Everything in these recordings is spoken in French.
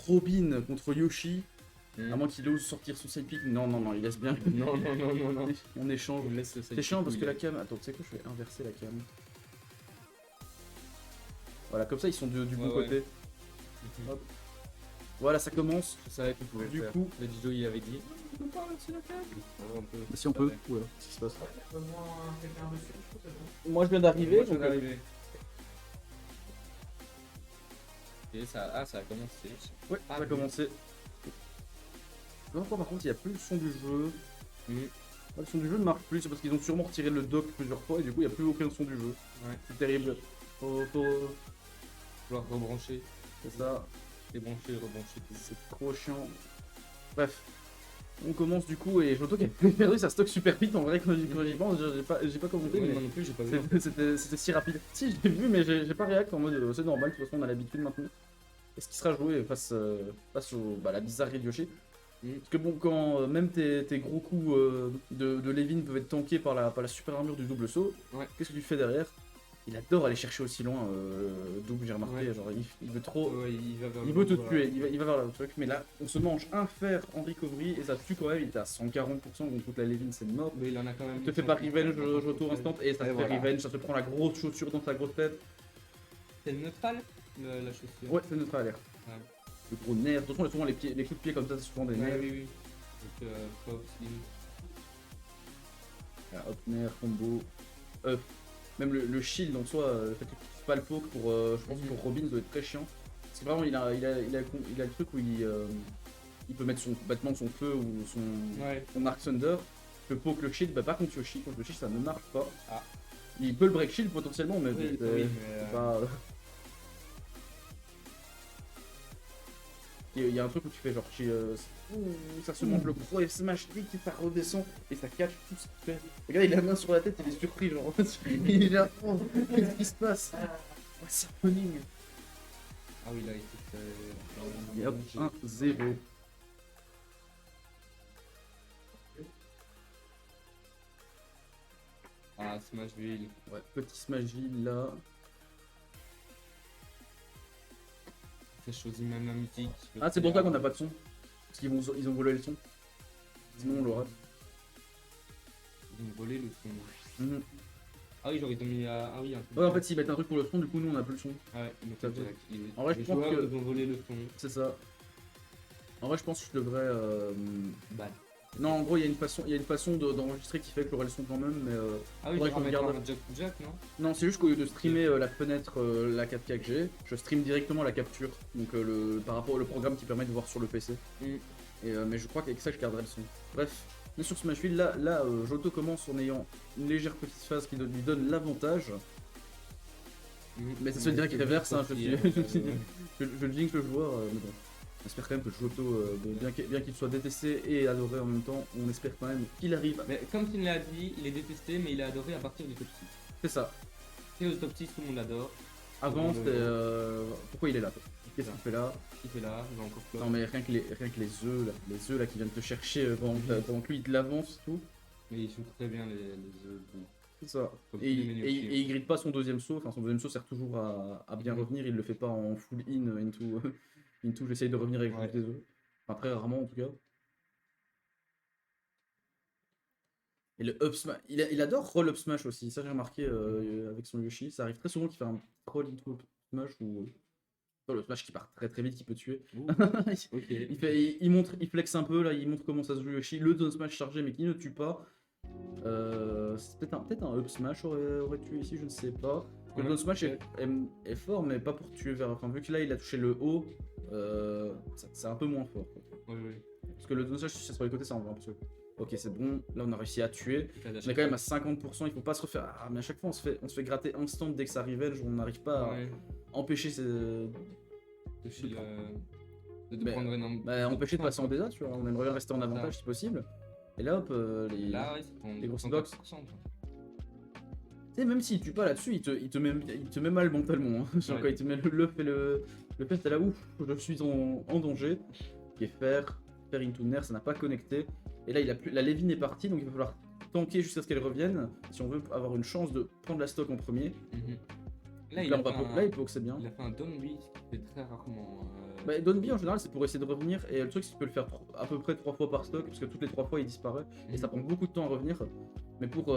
Robin contre Yoshi. Hmm. À moins qu'il ose sortir son sidekick. Non, il laisse bien. Non. On échange. On laisse le C'est chiant parce que la cam. Attends, tu sais quoi, je vais inverser la cam. Voilà, comme ça ils sont du bon côté. Hop. Voilà, ça commence. Je savais qu'on pouvait le Du faire. coup- Le Dido il avait dit. On peut pas inverser la cam. On peut. Si on peut. Ouais. Voilà, qu'est-ce qui se passe? Moi, Moi je viens d'arriver. je viens d'arriver. Et ça, ça a commencé. Ouais, Ah, ça a oui. commencé. Non, par contre, il n'y a plus le son du jeu. Mhm. Le son du jeu ne marche plus, c'est parce qu'ils ont sûrement retiré le dock plusieurs fois et du coup, il n'y a plus aucun son du jeu. Ouais. C'est terrible. Faut... Vouloir rebrancher. C'est ça, Débrancher, rebrancher tout. c'est trop chiant. Bref, on commence du coup et Joto qui a perdu sa stock super vite. En vrai, quand j'y pense, j'ai pas commenté, Moi mais non plus, j'ai pas vu. c'était si rapide. Si, j'ai vu, mais j'ai pas réact en mode c'est normal, de toute façon, on a l'habitude maintenant. Est-ce qu'il sera joué face la bizarre Yoshi? Parce que bon, quand même tes gros coups de Levin peuvent être tankés par la super armure du double saut, Ouais. qu'est-ce que tu fais derrière? Il adore aller chercher aussi loin, double, j'ai remarqué, Ouais. genre il veut trop... Ouais, il va vers Il le veut te haut, tuer, il va vers le truc, mais là, on se mange un fer en recovery et ça te tue quand même, il était à 140% contre toute la Levin, c'est mort. Mais il en a quand même. Il te fait pas revenge, Joto instant, et ça te fait voilà. revenge, ça te prend la grosse chaussure dans ta grosse tête. C'est le neutral, la chaussure. Ouais, c'est notre alerte. Ouais. Le gros nerf, de toute façon, souvent les coups de pied comme ça, c'est souvent des nerfs. Oui. Donc, Pop, Slim. Hop, nerf, combo, up. Même le shield en soi, le fait que tu puisses pas le poke pour, je pense pour Robin doit être très chiant. Parce que vraiment, il a le truc où il peut mettre bêtement son feu ou son Arc Thunder. Il peut poke le shield, bah pas contre Yoshi, contre le shield ça ne marche pas. Ah. Il peut le break shield potentiellement, mais Oui, c'est mais, pas... Il y a un truc où tu fais genre, ça se mange le gros F smash vite et ça redescend et ça catch tout ce qu'il fait. Regarde, il a la main sur la tête, il est surpris, genre. Il est là, oh, qu'est-ce qui se passe? C'est happening. Ah oui, là, il fait. Et hop, 1-0. Ah, Smashville. Ouais, petit Smashville là. J'ai choisi même la musique. Ah, c'est pour ça qu'on n'a pas de son. Parce qu'ils ont volé le son. Sinon, on l'aura. Ils ont volé le son. Mhm. Ah oui, j'aurais mis à. Ah oui, un peu. Ouais, en fait, s'ils mettent un truc pour le son, du coup, nous, on a plus le son. Ah ouais, mais Ça ça fait. En vrai, je les pense joueurs, que- ils ont volé le son. C'est ça. En vrai, je pense que je devrais. Bah. Non, en gros, il y a une façon d'enregistrer qui fait que j'aurai le son quand même, mais. Ah oui, Ouais, je je vais mettre regarde. un Jack, non? Non, c'est juste qu'au lieu de streamer la fenêtre, la 4K que j'ai, je stream directement la capture. Donc, par rapport au programme qui permet de voir sur le PC. Mais je crois qu'avec ça, je garderai le son. Bref, mais sur Smashville, là Joto commence en ayant une légère petite phase qui lui donne l'avantage. Mais ça se dirait qu'il réverse, hein, je le jinx le joueur, mais bon. On espère quand même que Joto, bien qu'il soit détesté et adoré en même temps, on espère quand même qu'il arrive. Mais comme tu l'as dit, il est détesté, mais il est adoré à partir du top 6. C'est ça. Et au top 6, tout le monde l'adore. Avant, c'était. Pourquoi il est là? Qu'est-ce qu'il fait là? Il fait là, il va encore flop. Non, mais rien que les œufs là qui viennent te chercher pendant que lui il te l'avance, tout. Mais il joue très bien les œufs. C'est ça. Comme Et, tous les menus aussi. il grille pas son deuxième saut, enfin son deuxième saut sert toujours à bien revenir, il le fait pas en full into j'essaye de revenir avec Ouais. des œufs. Enfin très rarement en tout cas. Et le up smash, il adore roll up smash aussi, ça j'ai remarqué avec son Yoshi, ça arrive très souvent qu'il fait un roll into up smash ou le smash qui part très très vite qui peut tuer. Ouh, ok. Il flex un peu là, il montre comment ça se joue Yoshi, le down smash chargé mais qui ne tue pas. C'est peut-être un up smash aurait tué ici, je ne sais pas. Le down smash est fort, mais pas pour tuer vers. Enfin, vu que là il a touché le haut, c'est un peu moins fort. Quoi. Ouais. Parce que le down smash, si c'est sur les côtés, ça envoie un peu. Ok, c'est bon. Là, on a réussi à tuer. On On est quand même à 50%. Il faut pas se refaire. Ah, mais à chaque fois, on se fait gratter instant dès que ça revenge. On n'arrive pas à empêcher ces. De Mais- prendre un Bah, empêcher de passer en DA, tu vois. On aimerait bien rester en avantage si possible. Et là, hop, Là, ouais, ça prend les grosses 34%, box. quoi. Tu sais, même s'il tue pas là-dessus, il te met mal mentalement. Hein. Genre Ouais. quand il te met le fait le fait, t'es là, ouf, je suis en danger. Qui est faire into nerf, ça n'a pas connecté. Et là, la Levin est partie, donc il va falloir tanker jusqu'à ce qu'elle revienne si on veut avoir une chance de prendre la stock en premier. Là, Donc il là, a on va fait là, il poke, c'est bien. il a fait un Donby, ce qu'il fait très rarement. Bah, Donby en général c'est pour essayer de revenir et le truc c'est que tu peux le faire à peu près 3 fois par stock parce que toutes les 3 fois il disparaît et ça prend beaucoup de temps à revenir. Mais pour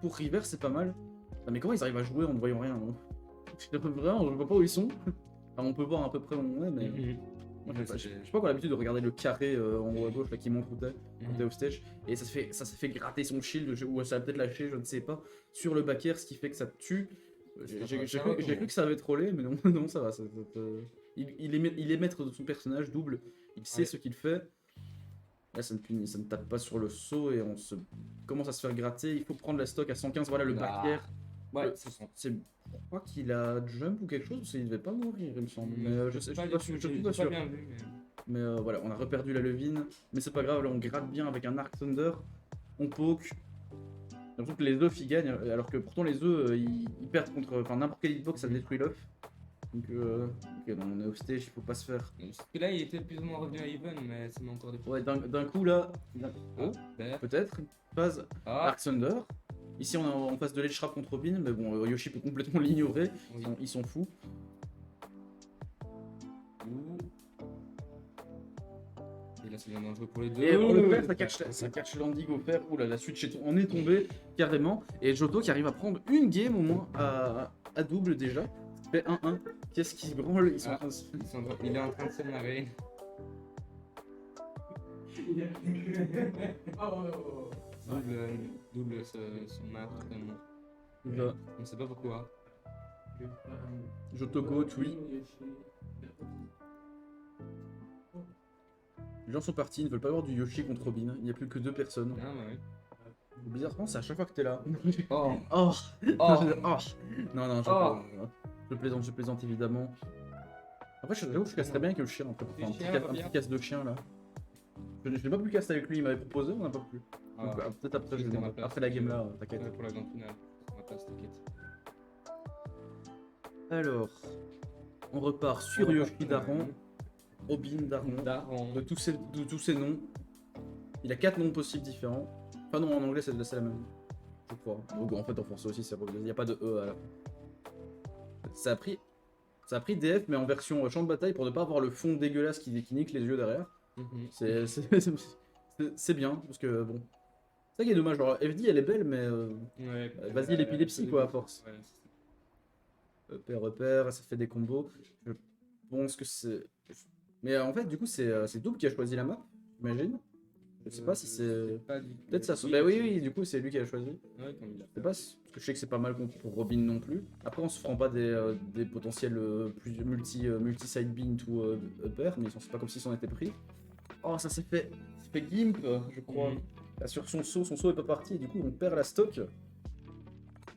River c'est pas mal. Ah, mais comment ils arrivent à jouer en ne voyant rien hein. Vraiment je vois pas où ils sont. Enfin, on peut voir à peu près où on est mais moi, je sais pas qu'on a l'habitude de regarder le carré en haut à gauche là qui montre où t'es quand t'es offstage et ça se fait gratter son shield ou ça va peut-être lâcher je ne sais pas sur le back air ce qui fait que ça te tue. J'ai cru que ça avait trollé, mais non, non ça va. Il est maître de son personnage double, il sait ce qu'il fait. Là, ça ne tape pas sur le saut et on se commence à se faire gratter. Il faut prendre la stock à 115. Voilà le back air. Ouais, Je crois qu'il a jump ou quelque chose, parce qu'il devait pas mourir, il me semble. Mais je suis pas sûr. Bien vu, mais voilà, on a reperdu la levine, mais c'est pas grave, là on gratte bien avec un Arc Thunder. On poke. J'ai l'impression que les œufs ils gagnent, alors que pourtant les œufs ils perdent contre. Enfin, n'importe quel hitbox ça détruit l'œuf. Donc, ok, non, on est off stage, il faut pas se faire. parce que là, il était plus ou moins revenu à Even, mais ça m'a encore des. Ouais, d'un coup là. Oh, Vert. peut-être. Phase Arc Thunder. Ici on est en face de l'Edge Trap contre Robin, mais bon, Yoshi peut complètement l'ignorer. Oui. Ils sont fous. Et là, c'est bien dangereux pour les deux. Et on le perd, ça catch landing au fer. Oula, la switch on est tombé carrément. Et Johto qui arrive à prendre une game au moins à double déjà. Fait 1-1. Qu'est-ce qui se branle? Ils sont en train de... Il est en train de se marrer. Double son marre totalement. Là. On ne sait pas pourquoi. Johto go, oui. Les gens sont partis, ils ne veulent pas avoir du Yoshi contre Robin. Il n'y a plus que 2 personnes. Ah, bah oui. Bizarrement, c'est à chaque fois que t'es là. Oh. Oh. Oh. Oh. Non, Oh. je plaisante évidemment. Après, j'avoue que je casserais bien avec le chien en fait. Enfin, un petit casse de chien là. Je n'ai pas pu casser avec lui, il m'avait proposé, on n'a pas pu. Donc, peut-être après, je vais demander. Après la game là, t'inquiète. Ouais, pour la grande finale. Ma place, t'inquiète. Alors, on repart sur Yoshi Daron, Robin Daron, de tous ces noms. Il a 4 noms possibles différents. Enfin non, en anglais c'est la même, je crois. Donc, en fait en français aussi c'est Robin, il n'y a pas de E à la fin. Ça a pris DF mais en version champ de bataille pour ne pas avoir le fond dégueulasse qui nique les yeux derrière. C'est bien, parce que bon... C'est ça qui est dommage, genre FD elle est belle mais... vas-y l'épilepsie quoi à force. Repère, ça fait des combos. Je pense que c'est... Mais en fait du coup c'est Double qui a choisi la map, j'imagine. Je sais pas si c'est... Peut-être ça... Bah oui, du coup c'est lui qui a choisi. Ouais, comme il a Je sais pas, parce que je sais que c'est pas mal pour Robin non plus. Après on se prend pas des potentiels multi-side bean ou upper, mais c'est pas comme s'ils s'en étaient pris. Oh ça s'est fait gimp, je crois. Là, sur son saut est pas parti et du coup on perd la stock.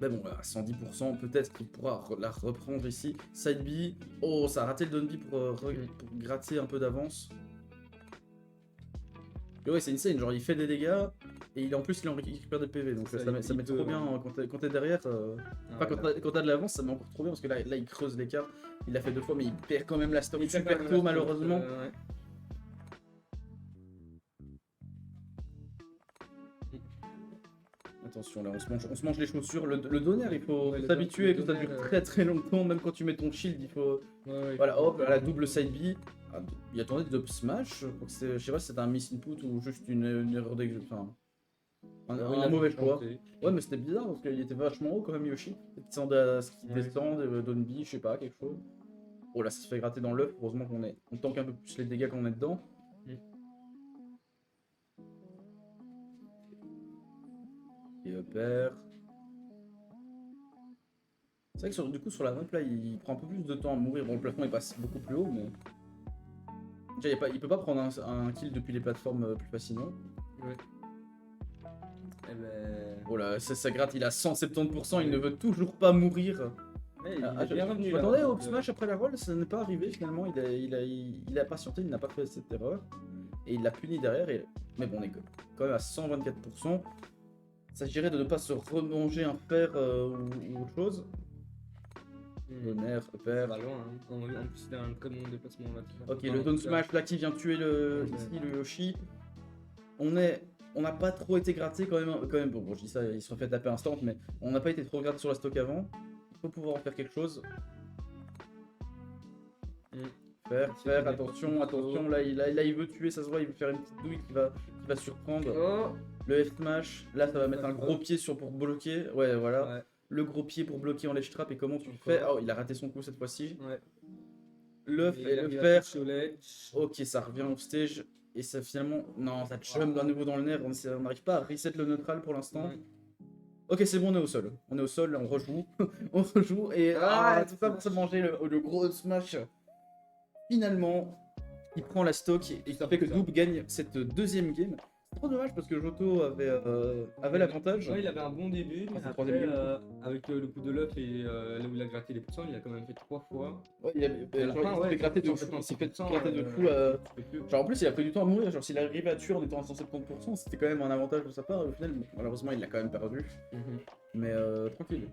Mais bon, à 110%, peut-être qu'il pourra la reprendre ici. Side B, oh ça a raté le down B pour gratter un peu d'avance. Et ouais c'est insane, genre il fait des dégâts et en plus il en récupère des PV, donc ça met trop bien quand t'es derrière. Enfin quand t'as de l'avance ça met encore trop bien parce que là il creuse l'écart, il l'a fait 2 fois mais il perd quand même la stock super tôt malheureusement. Attention là, on se mange les chaussures, le donner il faut s'habituer que ça dure très longtemps, même quand tu mets ton shield il faut... Voilà hop, la double side B. Il attendait de smash, je sais pas si c'était un miss input ou juste une erreur d'exécution. Enfin, un mauvais choix. Ouais, mais c'était bizarre parce qu'il était vachement haut quand même, Yoshi. Il descendait à ce qu'il descend, Donby, je sais pas, quelque chose. Oh là, ça se fait gratter dans l'œuf. Heureusement on tank un peu plus les dégâts quand on est dedans. Et upper. C'est vrai que du coup, sur la map là, il prend un peu plus de temps à mourir. Bon, le plafond il passe beaucoup plus haut, mais. Déjà, il peut pas prendre un kill depuis les plateformes plus facilement. Ouais. Eh ben... Oh là, ça gratte, il a 170%, il ne veut toujours pas mourir. Il est bien revenu. Attendez, au smash après la roll, ça n'est pas arrivé finalement, il a patienté, il n'a pas fait cette erreur. Et il l'a puni derrière, mais bon, on est quand même à 124%. Il s'agirait de ne pas se remanger un fer ou autre chose. Donner, repère. Pas loin, hein. En plus, il a un très bon déplacement là. Ok, le down smash là qui vient tuer le Yoshi. On n'a pas trop été gratté quand même. Bon, je dis ça, il se refait taper instant, mais on n'a pas été trop gratté sur la stock avant. faut pouvoir en faire quelque chose. Mm. Faire, attention, là il veut tuer, ça se voit, il veut faire une petite douille qui va surprendre. Oh. Le F-smash, là ça va mettre un gros pied pour bloquer, ouais voilà. Ouais. Le gros pied pour bloquer en ledge trap, et comment tu Encore. fais? Oh, il a raté son coup cette fois-ci. Ouais. Le Et et il le arrive à fer, toucher au ledge. ok ça revient au stage, et ça finalement, non ça jump à nouveau dans le nerf, on n'arrive pas à reset le neutral pour l'instant. Ouais. Ok c'est bon, on est au sol, là, on rejoue, on rejoue, et tout ça pour se manger le gros smash. Finalement, il prend la stock et ça fait que Double gagne cette deuxième game. C'est trop dommage parce que Joto avait l'avantage. Ouais, il avait un bon début, mais c'est le après, troisième game. avec le coup de l'œuf et là où il a gratté les poussins, il a quand même fait 3 fois. Ouais, il À la genre, fin, il s'est ouais, fait gratter de fou. 170%, Il s'est fait gratter de fou. Genre en plus il a pris du temps à mourir. Genre s'il arrivait à tuer en étant à 170%, c'était quand même un avantage de sa part. Au final, bon, malheureusement il l'a quand même perdu. Mais tranquille.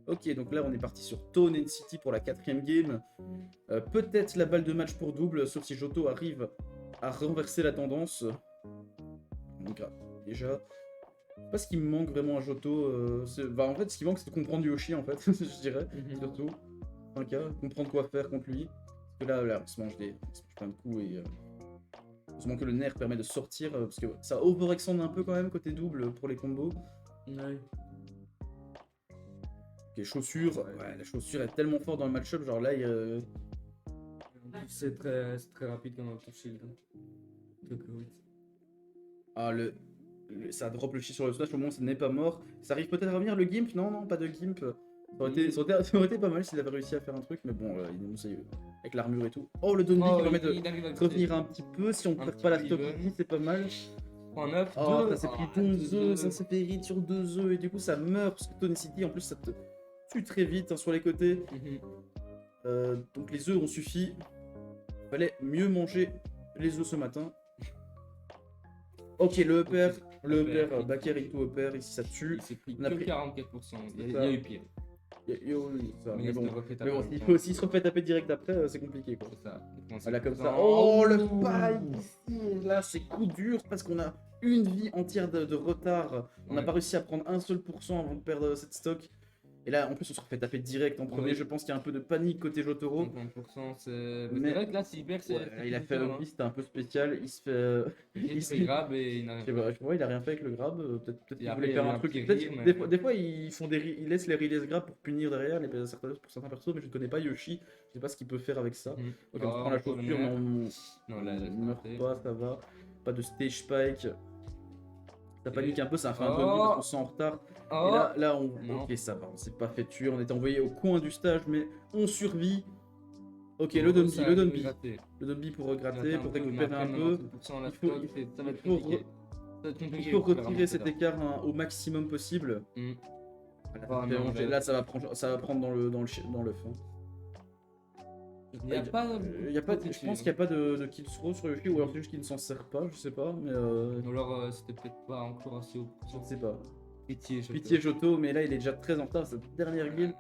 Ok, donc là on est parti sur Tone City pour la 4ème game. Peut-être la balle de match pour double, sauf si Joto arrive à renverser la tendance. Donc déjà, je sais pas ce qui me manque vraiment à Joto. En fait, ce qui manque c'est de comprendre Yoshi en fait, je dirais, surtout. Un cas, comprendre quoi faire contre lui. Parce que là on se mange plein de coups et heureusement que le nerf permet de sortir parce que ça overextend un peu quand même côté double pour les combos. Ouais. Ok, chaussures, ouais, la chaussure est tellement forte dans le match-up, genre là, C'est très rapide comme un top shield. ah, ça drop le chi sur le slash, au moins ça n'est pas mort. Ça arrive peut-être à revenir le gimp? Non, pas de gimp. Ça aurait été pas mal s'il avait réussi à faire un truc, mais bon, avec l'armure et tout. Oh, le Donby qui permet de revenir un petit peu, si on perd pas la stock ici, c'est pas mal. 3-9, oh, ça s'est pris 2 œufs, ça s'est fait hit sur 2 œufs, et du coup ça meurt, parce que Tone City, en plus, ça te tue très vite sur les côtés. Donc les œufs ont suffi. Fallait mieux manger les œufs ce matin. Ok, le upper, backer into upper, ici ça tue. Il s'est pris On a que pris 44%, il y a eu pire. Mais bon, s'il faut aussi se refaire taper direct après, c'est compliqué quoi. C'est ça. Voilà comme ça. Oh le paille ici, là c'est coup dur parce qu'on a une vie entière de retard. On n'a pas réussi à prendre un seul pourcent avant de perdre cette stock. Et là, en plus, on se refait taper direct en premier. Je pense qu'il y a un peu de panique côté Jotaro. 50%, c'est vrai que là, s'il perd, c'est. Il a fait un beat, c'était un peu spécial. Il se fait. Il se fait grab et il n'a rien. Je vois, il a rien fait avec le grab. Peut-être qu'il après, voulait il y faire a eu un un truc. petit Peut-être- rire, Des fois, ils laissent les release grab pour punir derrière pour certains persos, mais je ne connais pas Yoshi. Je sais pas ce qu'il peut faire avec ça. Ok, on prend la chaussure, mais non, là, on meurt pas, ça va. Pas de stage spike. Ça panique un peu, ça a fait un peu parce qu'on se sent en retard. Et là ok, ça va, on s'est pas fait tuer, on était envoyé au coin du stage, mais on survit. Ok, le Donby pour gratter, pour récupérer un peu. Il faut retirer cet écart au maximum possible. Là, ça va prendre dans le fond. Il y a pas je pense qu'il n'y a pas de kill throw sur Yoshi, ou alors c'est juste qu'il ne s'en sert pas, je sais pas, mais ou alors c'était peut-être pas encore assez haut. je ne sais pas. Pitié Joto, mais là il est déjà très en retard, cette dernière game.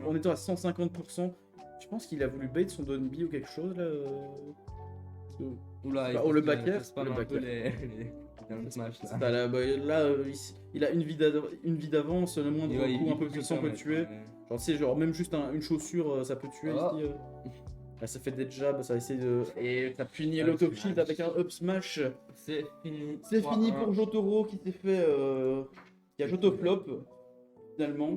En étant à 150%, je pense qu'il a voulu bait son Donby ou quelque chose là. Le backer. Il a une vie d'avance, le moindre coup un peu puissant peut tuer. Genre, c'est genre même juste une chaussure, ça peut tuer ici. Là, ça fait des jabs, ça essaie de. Et ça punit l'auto shield avec un up smash. C'est fini. C'est fini pour Jotaro qui s'est fait. Qui a Jotoflop finalement.